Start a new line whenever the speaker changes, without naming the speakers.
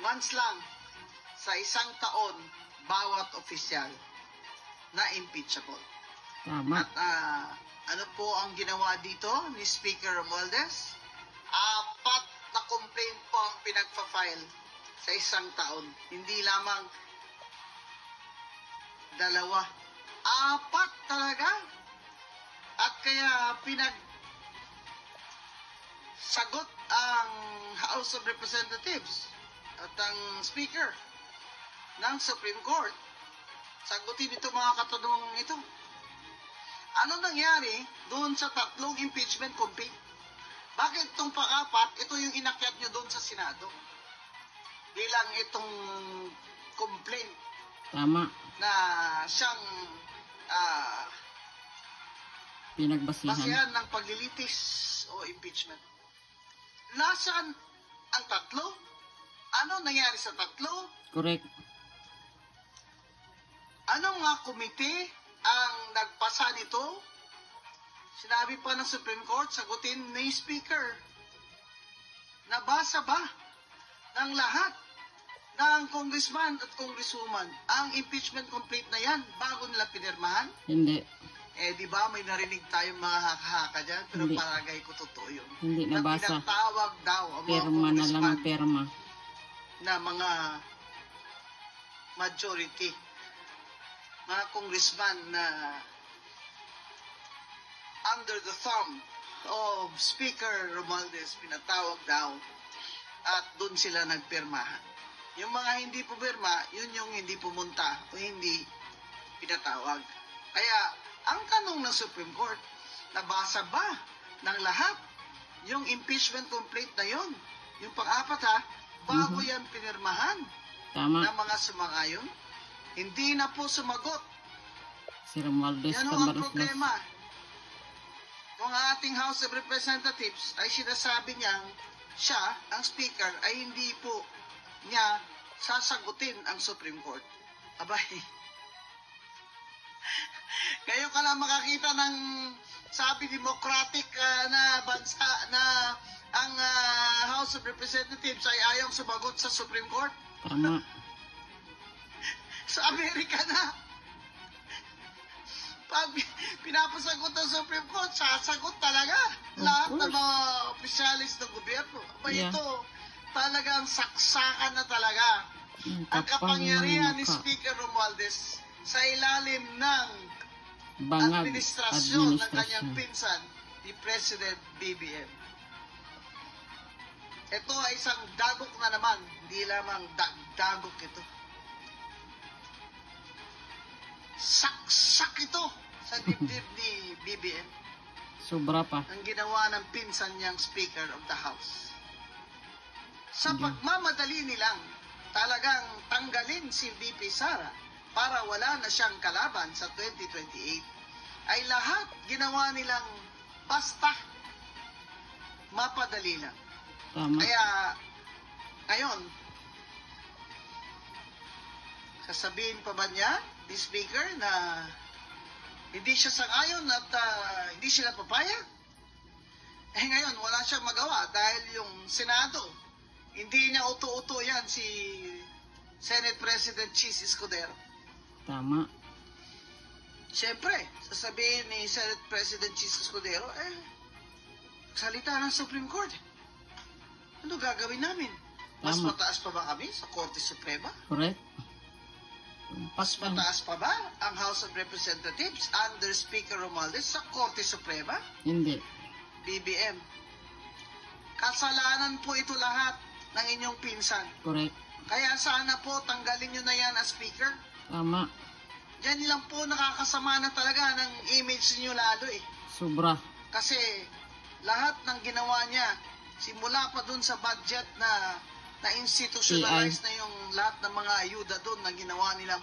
months lang sa isang taon bawat opisyal na impeachable.
Tama.
At ano po ang ginawa dito ni Speaker Romualdez? 4 na complaint po ang pinagpa-file sa isang taon. Hindi lamang 2. 4 talaga. At kaya sagot ang House of Representatives at ang Speaker ng Supreme Court. Sagutin ito mga katanungan ito. Ano nangyari doon sa 3 impeachment complaint? Bakit itong pang-4, ito yung inakyat nyo doon sa Senado? Bilang itong complaint.
Tama.
Na siyang
pinagbasihan
ng paglilitis o impeachment. Nasaan ang 3? Ano nangyari sa 3?
Correct.
Anong mga komite ang nagpasa nito? Sinabi pa ng Supreme Court, sagutin ni Speaker. Nabasa ba ng lahat ng congressman at congresswoman ang impeachment complaint na yan bago nila pinirmahan?
Hindi.
Di ba may narinig tayong mga haka-haka dyan? Pero
Hindi.
palagay ko totoo yun.
Hindi nabasa.
Na pinatawag daw ang mga
Perma na lang
congressman
ang perma.
na mga majority. Mga congressman na under the thumb of Speaker Romualdez, pinatawag daw at doon sila nagpirmahan. Yung mga hindi pumirma, yun yung hindi pumunta o hindi pinatawag. Kaya, ang tanong ng Supreme Court, nabasa ba ng lahat yung impeachment complaint na yun? Yung pang-4 bago yan pinirmahan
Tama.
ng mga sumang-ayon? Hindi na po sumagot.
Si Romualdez
Yan ang problema. Kung ang ating House of Representatives ay sinasabi niyang siya, ang Speaker, ay hindi po niya sasagutin ang Supreme Court. Abay, kayo ka lang makakita ng sabi democratic na bansa na ang House of Representatives ay ayaw sumagot sa Supreme Court.
Tama.
Sa Amerika na. Pag pinapasagot ng Supreme Court, sasagot talaga. Lahat ng mga opisyalis ng gobyerno. Ito, talagang saksakan na talaga ang kapangyarihan ni Speaker Romualdez sa ilalim ng administrasyon ng kanyang pinsan, ni President BBM. Ito ay isang dagok na naman, hindi lamang dagok ito. Saksak ito sa dibdib ni BBM.
Sobra pa.
Ang ginawa ng pinsan niyang Speaker of the House. Sa pagmamadali nilang talagang tanggalin si VP Sara para wala na siyang kalaban sa 2028, ay lahat ginawa nilang basta mapadali lang.
Tama.
Kaya, ngayon, sasabihin pa ba niya, the Speaker, na hindi siya sang-ayon at hindi sila papayag? Ngayon, wala siyang magawa dahil yung Senado, hindi niya uto-uto yan si Senate President Chis Escudero.
Tama.
Siyempre, sasabihin ni Senate President Chis Escudero, salita ng Supreme Court. Ano gagawin namin? Mas
Tama.
mataas pa ba kami sa Korte Suprema?
Correct.
Mas mataas pa ba ang House of Representatives under Speaker Romualdez sa Korte Suprema?
Hindi.
BBM. Kasalanan po ito lahat ng inyong pinsan.
Correct.
Kaya sana po tanggalin nyo na yan as Speaker.
Tama.
Diyan lang po nakakasama na talaga ng image niyo lalo eh.
Sobra.
Kasi lahat ng ginawa niya, simula pa dun sa budget na institutionalize na yung lahat ng mga ayuda dun na ginawa nilang